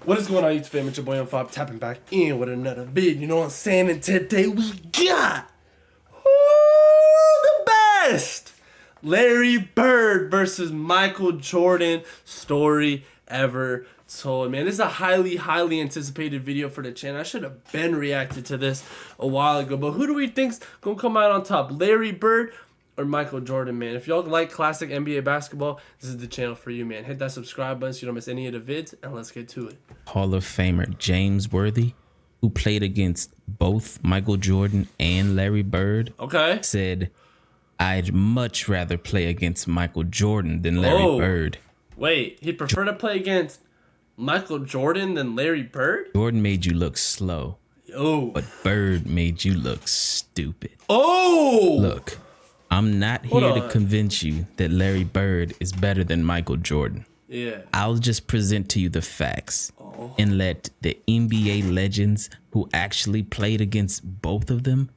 What is going on, YouTube fam? It's your boy M5 tapping back in with another vid. You know what I'm saying? And today we got the best Larry Bird versus Michael Jordan story ever told. Man, this is a highly anticipated video for the channel. I should have been reacted to this a while ago. But who do we think's gonna come out on top? Larry Bird or Michael Jordan, man? If y'all like classic NBA basketball, this is the channel for you, man. Hit that subscribe button so you don't miss any of the vids, and let's get to it. Hall of Famer James Worthy, who played against both Michael Jordan and Larry Bird, Okay. said, "I'd much rather play against Michael Jordan than Larry Bird." Wait, he'd prefer to play against Michael Jordan than Larry Bird? Jordan made you look slow, Oh. but Bird made you look stupid. Oh! Look, I'm not here to convince you that Larry Bird is better than Michael Jordan. Yeah. I'll just present to you the facts and let the NBA legends who actually played against both of them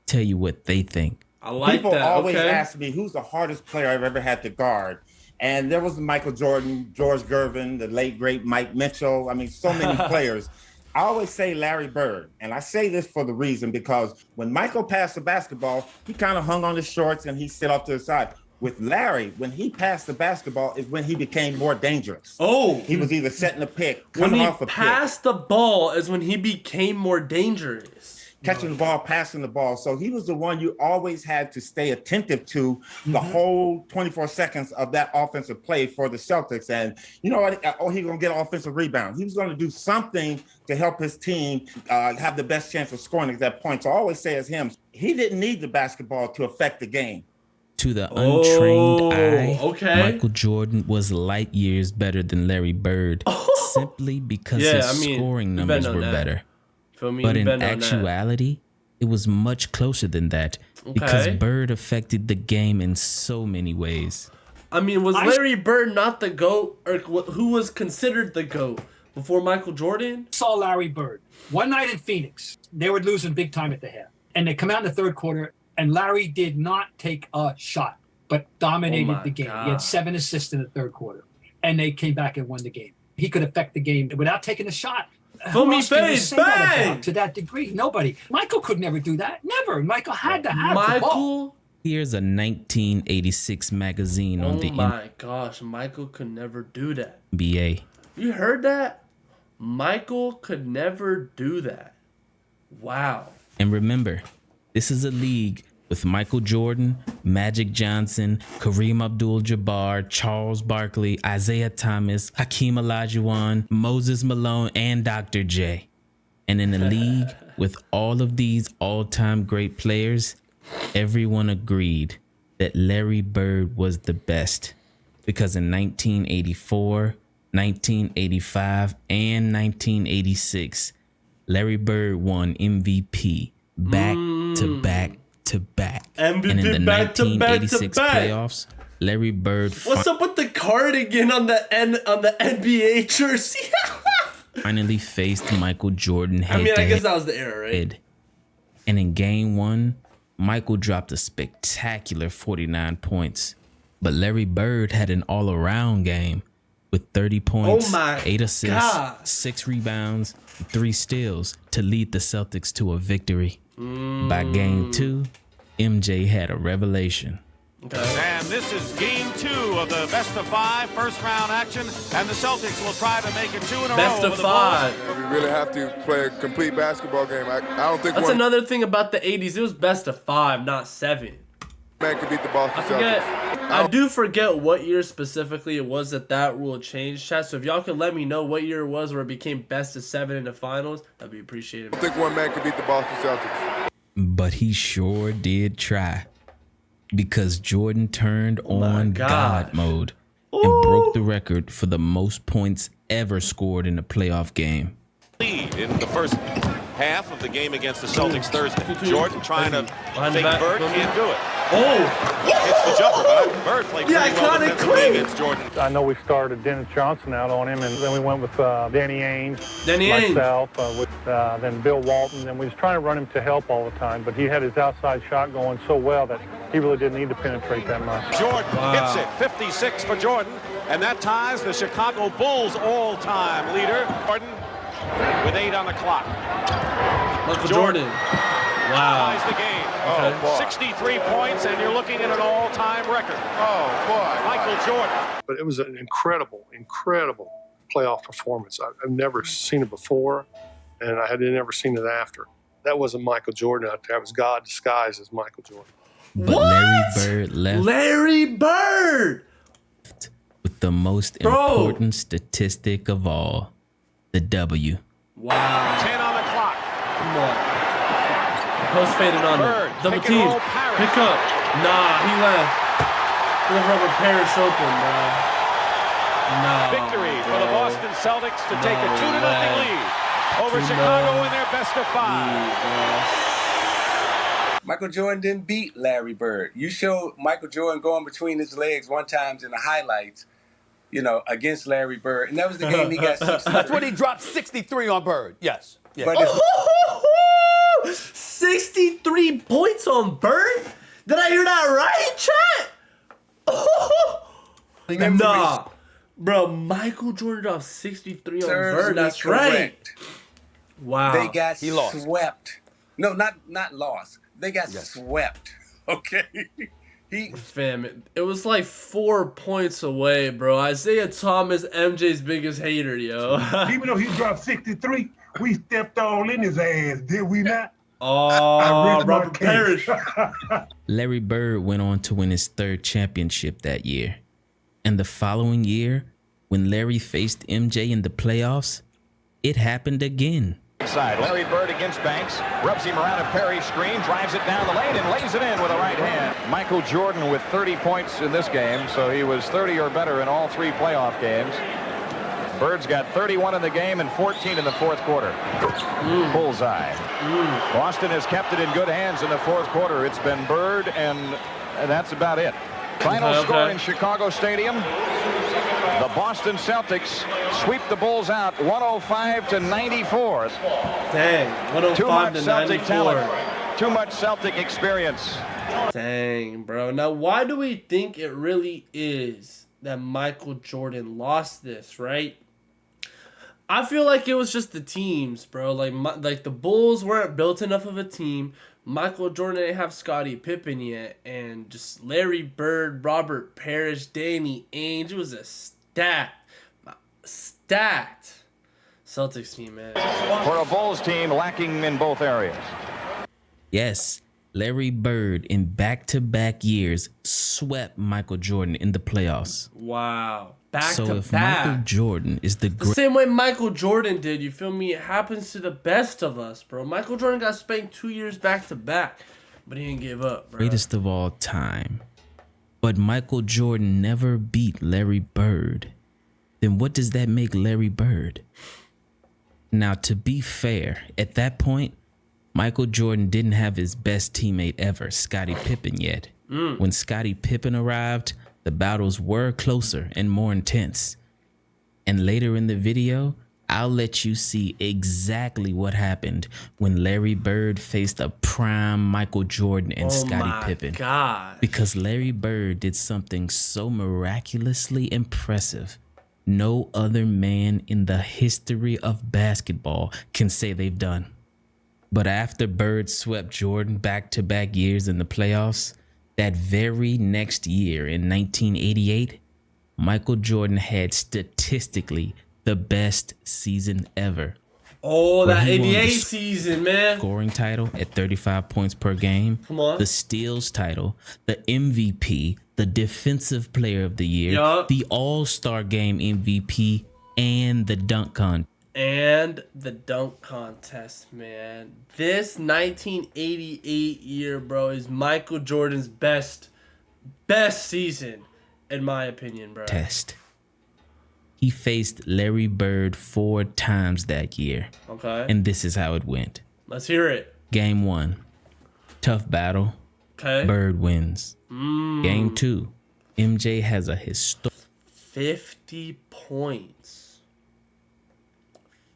tell you what they think. I like People that. always Okay. ask me who's the hardest player I've ever had to guard. And there was Michael Jordan, George Gervin, the late, great Mike Mitchell. I mean, so many players. I always say Larry Bird. And I say this for the reason because when Michael passed the basketball, he kind of hung on his shorts and he sit off to the side. With Larry, when he passed the basketball is when he became more dangerous. Oh. He was either setting a pick, When coming he off a pick, passed the ball is when he became more dangerous. catching the ball, passing the ball. So he was the one you always had to stay attentive to the whole 24 seconds of that offensive play for the Celtics. And you know what? Oh, he's going to get an offensive rebound. He was going to do something to help his team have the best chance of scoring at that point. So I always say as him, he didn't need the basketball to affect the game. To the untrained eye, okay. Michael Jordan was light years better than Larry Bird simply because Yeah, his I mean, scoring you numbers bet on were that. better. Feel me? But You in bet on that. actuality, it was much closer than that because Bird affected the game in so many ways. I mean, was Larry Bird not the GOAT, or who was considered the GOAT before Michael Jordan? Saw Larry Bird one night in Phoenix. They were losing big time at the half, and they come out in the third quarter, and Larry did not take a shot, but dominated the game. God. He had 7 assists in the third quarter, and they came back and won the game. He could affect the game without taking a shot. Fill Who me else can you face, say that bang! about to that degree? Nobody. Michael could never do that. Never. Michael had to have the ball. Michael? Here's a 1986 magazine on Oh the my gosh, Michael could never do that. NBA. You heard that? Michael could never do that. Wow. And remember, this is a league with Michael Jordan, Magic Johnson, Kareem Abdul-Jabbar, Charles Barkley, Isaiah Thomas, Hakeem Olajuwon, Moses Malone, and Dr. J. And in a league with all of these all-time great players, everyone agreed that Larry Bird was the best because in 1984, 1985, and 1986, Larry Bird won MVP back to back to back. MVP And in the back to back to 1986 back. playoffs, Larry Bird What's up with the cardigan on the NBA jersey? finally faced Michael Jordan head I mean, to I guess head. that was the era, right? And in game 1, Michael dropped a spectacular 49 points. But Larry Bird had an all-around game with 30 points, Oh my 8 assists, God. 6 rebounds, 3 steals to lead the Celtics to a victory. By game 2, MJ had a revelation. And this is game 2 of the best-of-5 first-round action, and the Celtics will try to make it 2 in a Best row of over the Bulls. 5. We really have to play a complete basketball game. I don't think That's one another thing about the 80s. It was best of 5, not 7. man can beat the Boston I forget. Celtics. I do forget what year specifically it was that rule changed, chat. So if y'all could let me know what year it was where it became best of 7 in the finals, that'd be appreciated. I don't think one man can beat the Boston Celtics. But he sure did try. Because Jordan turned on God mode and broke the record for the most points ever scored in a playoff game. Lead in the first half of the game against the Celtics Thursday. Jordan trying to Behind the fake back. Bird, can't do it. Oh! Hits the jumper, but Bird played The pretty well iconic defensively clean. against Jordan. I know we started Dennis Johnson out on him, and then we went with Danny Ainge, Danny Ainge. myself, then Bill Walton, and we was trying to run him to help all the time, but he had his outside shot going so well that he really didn't need to penetrate that much. Jordan hits it, 56 for Jordan. And that ties the Chicago Bulls all-time leader, Jordan, with 8 on the clock. Michael Jordan. Wow. Ties the game. Oh, boy. 63 points, and you're looking at an all-time record. Oh, boy. Michael Jordan. But it was an incredible playoff performance. I've never seen it before, and I had never seen it after. That wasn't Michael Jordan out there. It was God disguised as Michael Jordan. But What? Larry Bird left Larry Bird. with the most Bro. important statistic of all, the W. Wow. 10 on the clock. Come on. Post faded on Bird, him. Double pick and team. roll, Parrish. Pick up. Nah, he left. He left Robert Parrish open, bro. Nah. Victory for the bro. Boston Celtics to take a No 2-0 way. lead over No. Chicago in their best of 5. Michael Jordan didn't beat Larry Bird. You showed Michael Jordan going between his legs one time in the highlights, against Larry Bird. And that was the game he got 63. That's when he dropped 63 on Bird. Yes. Yeah. But it's, 63 points on Bird? Did I hear that right, chat? Nah. Bro, Michael Jordan dropped 63 on Bird. That's right. Wow. They got He lost. swept. No, not lost. They got swept. Okay. Fam, it was like 4 points away, bro. Isaiah Thomas, MJ's biggest hater, yo. Even though he dropped 63, we stepped all in his ass, did we not? Oh, ripped my Robert case. Parrish. Larry Bird went on to win his 3rd championship that year. And the following year, when Larry faced MJ in the playoffs, it happened again. Side. Larry Bird against Banks, rubs him around a Perry screen, drives it down the lane, and lays it in with a right hand. Michael Jordan with 30 points in this game, so he was 30 or better in all 3 playoff games. Bird's got 31 in the game and 14 in the 4th quarter. Bullseye. Boston has kept it in good hands in the 4th quarter. It's been Bird, and that's about it. Final score in Chicago Stadium. The Boston Celtics sweep the Bulls out 105-94. Dang, 105 to 94. Talent. Too much Celtic experience. Dang, bro. Now, why do we think it really is that Michael Jordan lost this, right? I feel like it was just the teams, bro. Like the Bulls weren't built enough of a team. Michael Jordan didn't have Scottie Pippen yet, and just Larry Bird, Robert Parrish, Danny Ainge. It was a stacked Celtics team, man. For a Bulls team lacking in both areas. Yes, Larry Bird in back-to-back years swept Michael Jordan in the playoffs. Wow. Back So to if back. Michael Jordan is the The same way Michael Jordan did, you feel me? It happens to the best of us, bro. Michael Jordan got spanked 2 years back to back, but he didn't give up, bro. greatest of all time, but Michael Jordan never beat Larry Bird, then what does that make Larry Bird? Now, to be fair, at that point, Michael Jordan didn't have his best teammate ever, Scottie Pippen, yet. When Scottie Pippen arrived, the battles were closer and more intense. And later in the video, I'll let you see exactly what happened when Larry Bird faced a prime Michael Jordan and Scottie Pippen. God. Because Larry Bird did something so miraculously impressive, no other man in the history of basketball can say they've done. But after Bird swept Jordan back-to-back years in the playoffs, that very next year in 1988, Michael Jordan had statistically the best season ever. Oh, Where that he won the 88 season, man. Scoring title at 35 points per game. Come on. The steals title, the MVP, the defensive player of the year, Yup. the All-Star game MVP, and the dunk contest. And the dunk contest, man. This 1988 year, bro, is Michael Jordan's best season, in my opinion, bro. He faced Larry Bird 4 times that year. Okay. And this is how it went. Let's hear it. Game 1, tough battle. Okay. Bird wins. Game 2, MJ has a historic 50 points.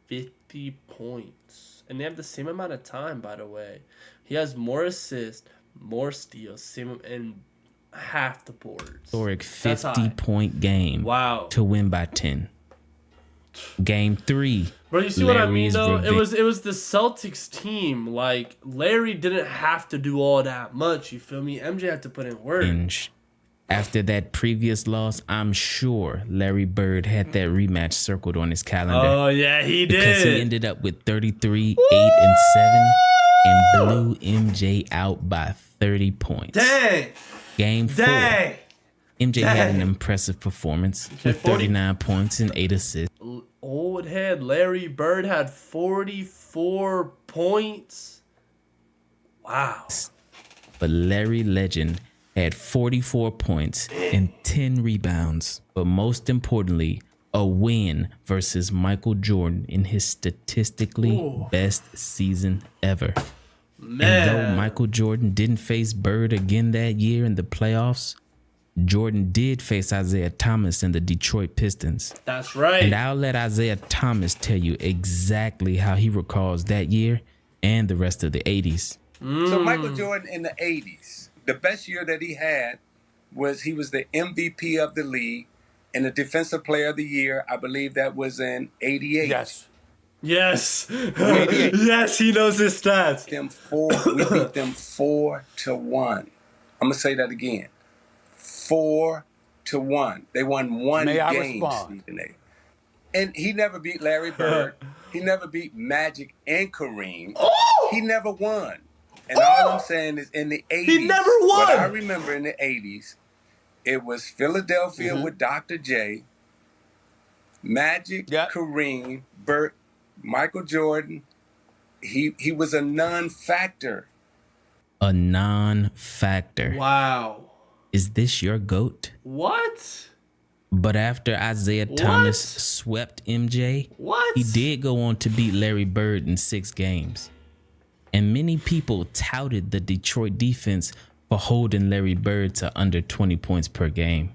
50 points. And they have the same amount of time, by the way. He has more assists, more steals, and half the boards. Historic That's high. 50-point game. Wow. To win by 10. Game 3. Bro, you see what I mean Larry's though? revenge. It was the Celtics team. Like Larry didn't have to do all that much. You feel me? MJ had to put in work. After that previous loss, I'm sure Larry Bird had that rematch circled on his calendar. Oh yeah, he did. Because he ended up with 33, 8, and 7, and blew MJ out by 30 points. Dang. Game 4. Dang. MJ had an Dang. impressive performance with 39 points and 8 assists. Old head Larry Bird had 44 points. Wow. But Larry Legend had 44 points and 10 rebounds. But most importantly, a win versus Michael Jordan in his statistically best season ever. Man. And though Michael Jordan didn't face Bird again that year in the playoffs, Jordan did face Isaiah Thomas in the Detroit Pistons. That's right. And I'll let Isaiah Thomas tell you exactly how he recalls that year and the rest of the 80s. So Michael Jordan in the 80s, the best year that he had was he was the MVP of the league and the defensive player of the year. I believe that was in 88. Yes. Yes, he knows his stats. We beat them 4-1. I'm going to say that again. 4-1. They won one May I game. respond? And he never beat Larry Bird. He never beat Magic and Kareem. He never won. And all I'm saying is in the 80s, He never won. what I remember in the 80s, it was Philadelphia with Dr. J, Magic, Kareem, Bert, Michael Jordan. He was a non-factor. A non-factor. Wow. Is this your GOAT? What? But after Isaiah Thomas swept MJ, he did go on to beat Larry Bird in 6 games. And many people touted the Detroit defense for holding Larry Bird to under 20 points per game.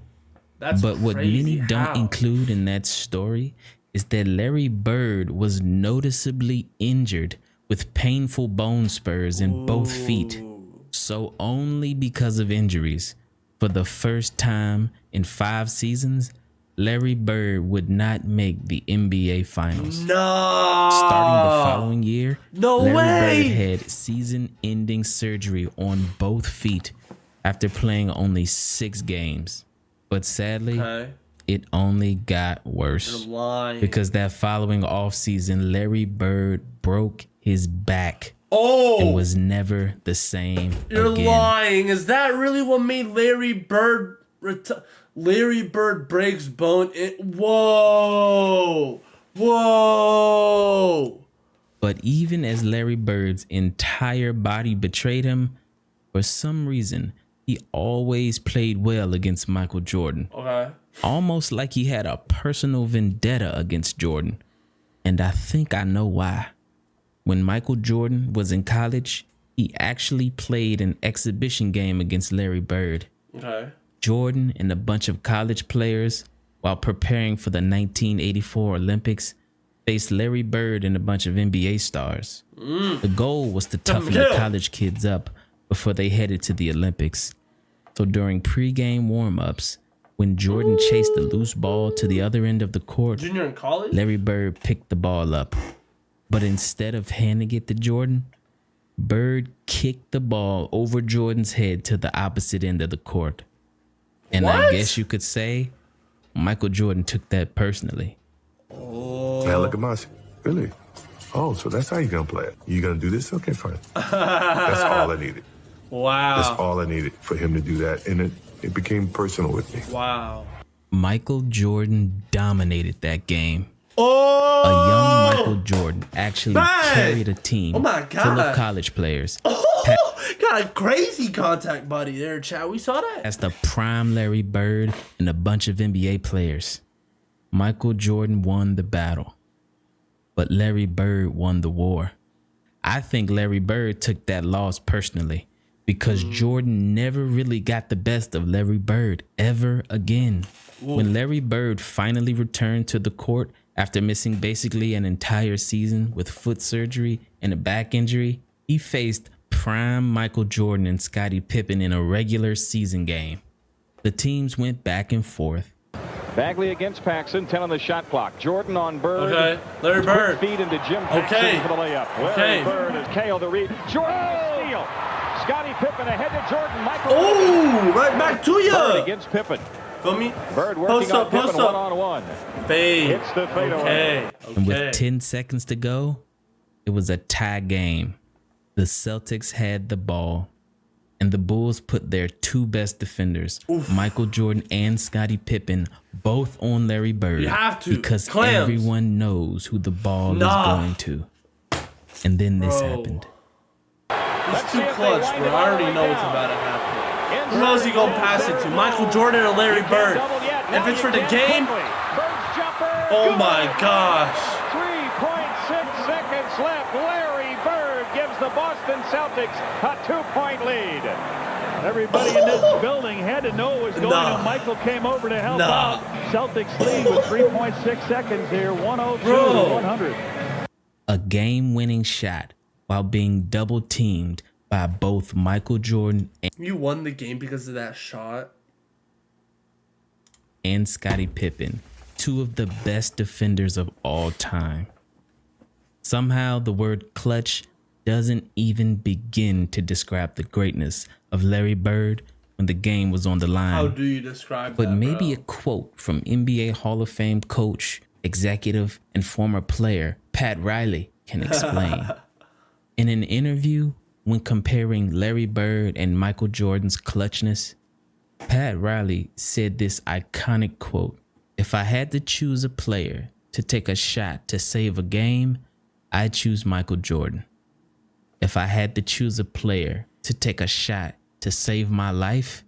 But what many don't include in that story is that Larry Bird was noticeably injured with painful bone spurs in both feet. So only because of injuries, for the first time in 5 seasons, Larry Bird would not make the NBA Finals. No. Starting the following year, No Larry way. Bird had season-ending surgery on both feet after playing only 6 games. But sadly, it only got worse. You're lying. Because that following offseason, Larry Bird broke his back. Oh. And was never the same You're again. lying. Is that really what made Larry Bird Larry Bird breaks bone? Whoa. Whoa. But even as Larry Bird's entire body betrayed him, for some reason, he always played well against Michael Jordan. Okay. Almost like he had a personal vendetta against Jordan. And I think I know why. When Michael Jordan was in college, he actually played an exhibition game against Larry Bird. Okay. Jordan and a bunch of college players, while preparing for the 1984 Olympics, faced Larry Bird and a bunch of NBA stars. The goal was to toughen the college kids up before they headed to the Olympics. So during pregame warm-ups, when Jordan chased the loose ball to the other end of the court, Junior in college? Larry Bird picked the ball up. But instead of handing it to Jordan, Bird kicked the ball over Jordan's head to the opposite end of the court. And I guess you could say Michael Jordan took that personally. Now look at my really. Oh, so that's how you're gonna play it. You gonna do this? Okay, fine. That's all I needed. Wow. That's all I needed for him to do that, and it became personal with me. Wow. Michael Jordan dominated that game. Oh! A young Michael Jordan actually carried a team full of college players. Got a crazy contact buddy there, Chad. We saw that. As the prime Larry Bird and a bunch of NBA players. Michael Jordan won the battle, but Larry Bird won the war. I think Larry Bird took that loss personally because Jordan never really got the best of Larry Bird ever again. When Larry Bird finally returned to the court after missing basically an entire season with foot surgery and a back injury, he faced prime Michael Jordan and Scottie Pippen in a regular season game. The teams went back and forth. Bagley against Paxson, 10 on the shot clock. Jordan on Bird. Okay, Larry Bird. Feed into Jim Paxson for the layup. Larry Bird has KO the read. Jordan steal. Scottie Pippen ahead to Jordan. Michael. Oh, right back to you. Bird against Pippen. Feel me? Bird working on Pippen one-on-one. Fade. Hits the fadeaway. And with 10 seconds to go, it was a tie game. The Celtics had the ball, and the Bulls put their two best defenders, Michael Jordan and Scottie Pippen, both on Larry Bird. You have to. Because Clams. everyone knows who the ball is going to. And then this happened. He's too clutch, bro. I already know what's about to happen. Who else he gonna pass it to? Michael Jordan or Larry Bird? If it's for the game, oh my gosh. 3.6 seconds left. Larry Bird gives the Boston Celtics a 2-point lead. Everybody in this building had to know what was going on. Michael came over to help out. Celtics lead with 3.6 seconds here, 102-100. A game-winning shot while being double-teamed by both Michael Jordan You won the game because of that shot. And Scottie Pippen, two of the best defenders of all time. Somehow the word clutch doesn't even begin to describe the greatness of Larry Bird when the game was on the line. How do you describe but that, maybe a quote from NBA Hall of Fame coach, executive, and former player Pat Riley can explain. In an interview, when comparing Larry Bird and Michael Jordan's clutchness, Pat Riley said this iconic quote, "If I had to choose a player to take a shot to save a game, I'd choose Michael Jordan. If I had to choose a player to take a shot to save my life,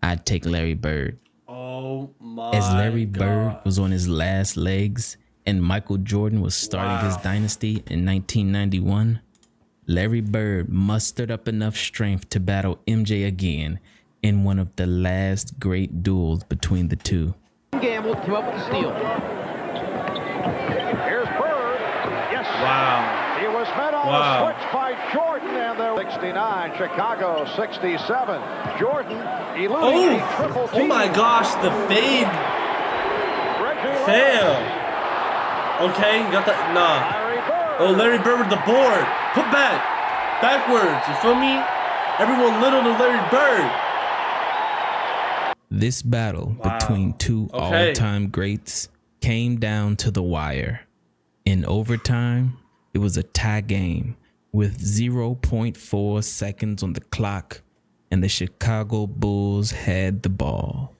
I'd take Larry Bird." Oh my As Larry Bird was on his last legs and Michael Jordan was starting his dynasty in 1991, Larry Bird mustered up enough strength to battle MJ again in one of the last great duels between the two. Gamble came up with the steal. Here's Bird. Yes. Wow. He was met on the switch by Jordan, and there 69, Chicago 67. Jordan eluding a triple team. Oh my gosh, the fade. Fail. Okay, you got that. Nah. Oh, Larry Bird with the board. Put back. Backwards. You feel me? Everyone little to Larry Bird. This battle between two all-time greats came down to the wire. In overtime, it was a tie game with 0.4 seconds on the clock, and the Chicago Bulls had the ball.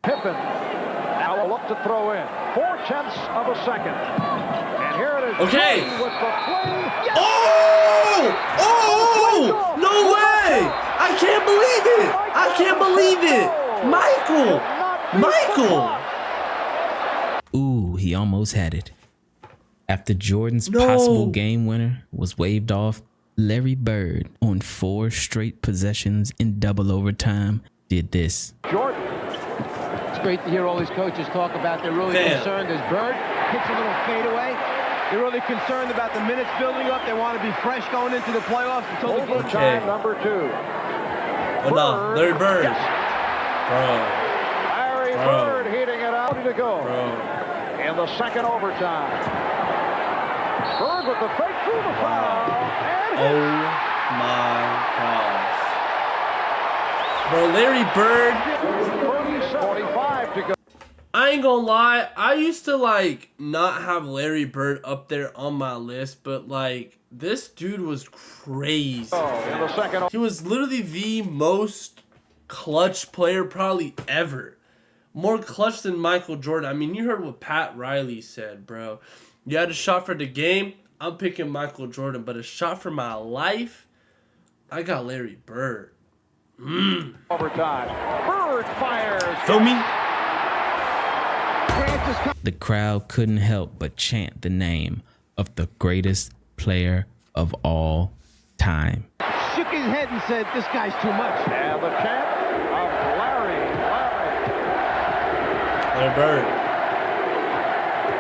Pippen now will look to throw in. 0.4 of a second. And here it is. Okay. With the play. Yes. Oh! Oh! No way! I can't believe it! I can't believe it! Michael! Ooh, he almost had it. After Jordan's possible game winner was waved off, Larry Bird, on 4 straight possessions in double overtime, did this. Jordan. It's great to hear all these coaches talk about they're really concerned as Bird hits a little fadeaway. They're really concerned about the minutes building up. They want to be fresh going into the playoffs until the game. Overtime number 2. Hold on, Larry Bird. Yes. Larry Bird heating it out to go. In the second overtime. Bird with the fake through the foul. Oh my gosh. Bro, Larry Bird. 45 to go. I ain't gonna lie, I used to like not have Larry Bird up there on my list, but like this dude was crazy. In the second, he was literally the most clutch player probably ever. More clutch than Michael Jordan. I mean, you heard what Pat Riley said, bro. You had a shot for the game, I'm picking Michael Jordan, but a shot for my life, I got Larry Bird. Overtime. Bird fires. Feel me? The crowd couldn't help but chant the name of the greatest player of all time. Shook his head and said, "This guy's too much." And the chant of Larry Bird.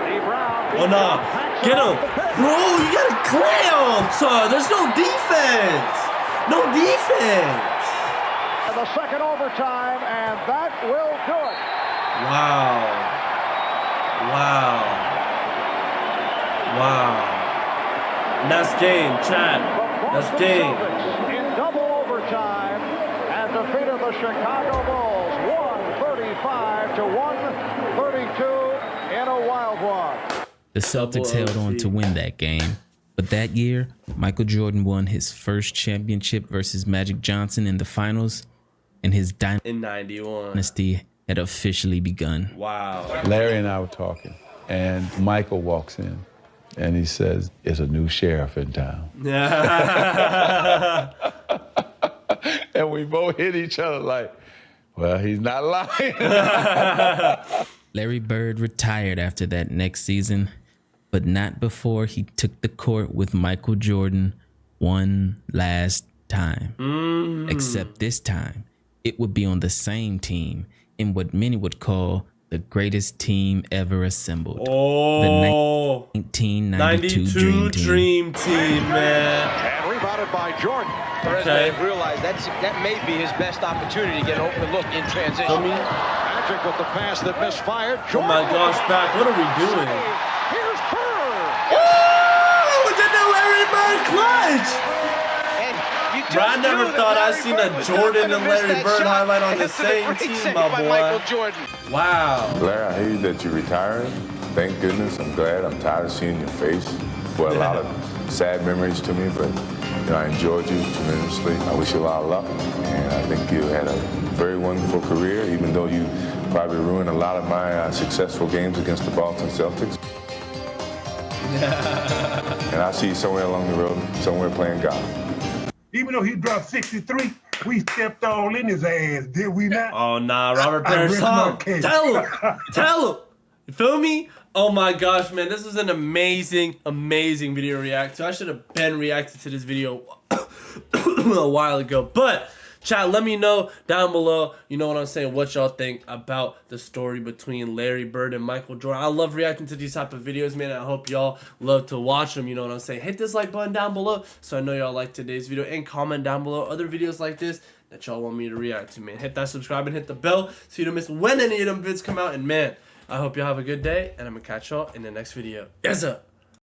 Lee Brown. Oh no. Get him. Bro, you gotta clamp, son. There's no defense. No defense. the second overtime, and that will do it. Wow. Wow. Wow. And that's game, chat. That's game. In double overtime and defeated the Chicago Bulls 135 to 132 in a wild one. The Celtics held on to win that game. But that year, Michael Jordan won his first championship versus Magic Johnson in the finals, and his in 91 dynasty had officially begun. Wow. Larry and I were talking, and Michael walks in, and he says, "It's a new sheriff in town." And we both hit each other like, well, he's not lying. Larry Bird retired after that next season, but not before he took the court with Michael Jordan one last time. Except this time, it would be on the same team in what many would call the greatest team ever assembled. Oh, the 1992 Dream Team, man. And rebounded by Jordan. Perez may have realized that may be his best opportunity to get an open look in transition. Patrick with the pass that misfired. Jordan. Oh my gosh, back. What are we doing? Here's Bird. Oh, we did the Larry Bird clutch. Bro, I never thought I'd seen a Jordan and Larry Bird highlight on the same team, my boy. Wow. Larry, I hear that you're retiring. Thank goodness. I'm glad. I'm tired of seeing your face. Well, a lot of sad memories to me, but I enjoyed you tremendously. I wish you a lot of luck, and I think you had a very wonderful career, even though you probably ruined a lot of my successful games against the Boston Celtics. And I'll see you somewhere along the road, somewhere playing golf. Even though he dropped 63, we stepped all in his ass, did we not? Oh, nah, Robert Parrish. Tell him. Tell him. You feel me? Oh my gosh, man. This was an amazing, amazing video to react to. I should have been reacted to this video a while ago. But, chat, let me know down below, you know what I'm saying, what y'all think about the story between Larry Bird and Michael Jordan. I love reacting to these type of videos, man. I hope y'all love to watch them, you know what I'm saying. Hit this like button down below so I know y'all like today's video, and comment down below other videos like this that y'all want me to react to, man. Hit that subscribe and hit the bell so you don't miss when any of them vids come out. And, man, I hope y'all have a good day, and I'm going to catch y'all in the next video. Yes, sir.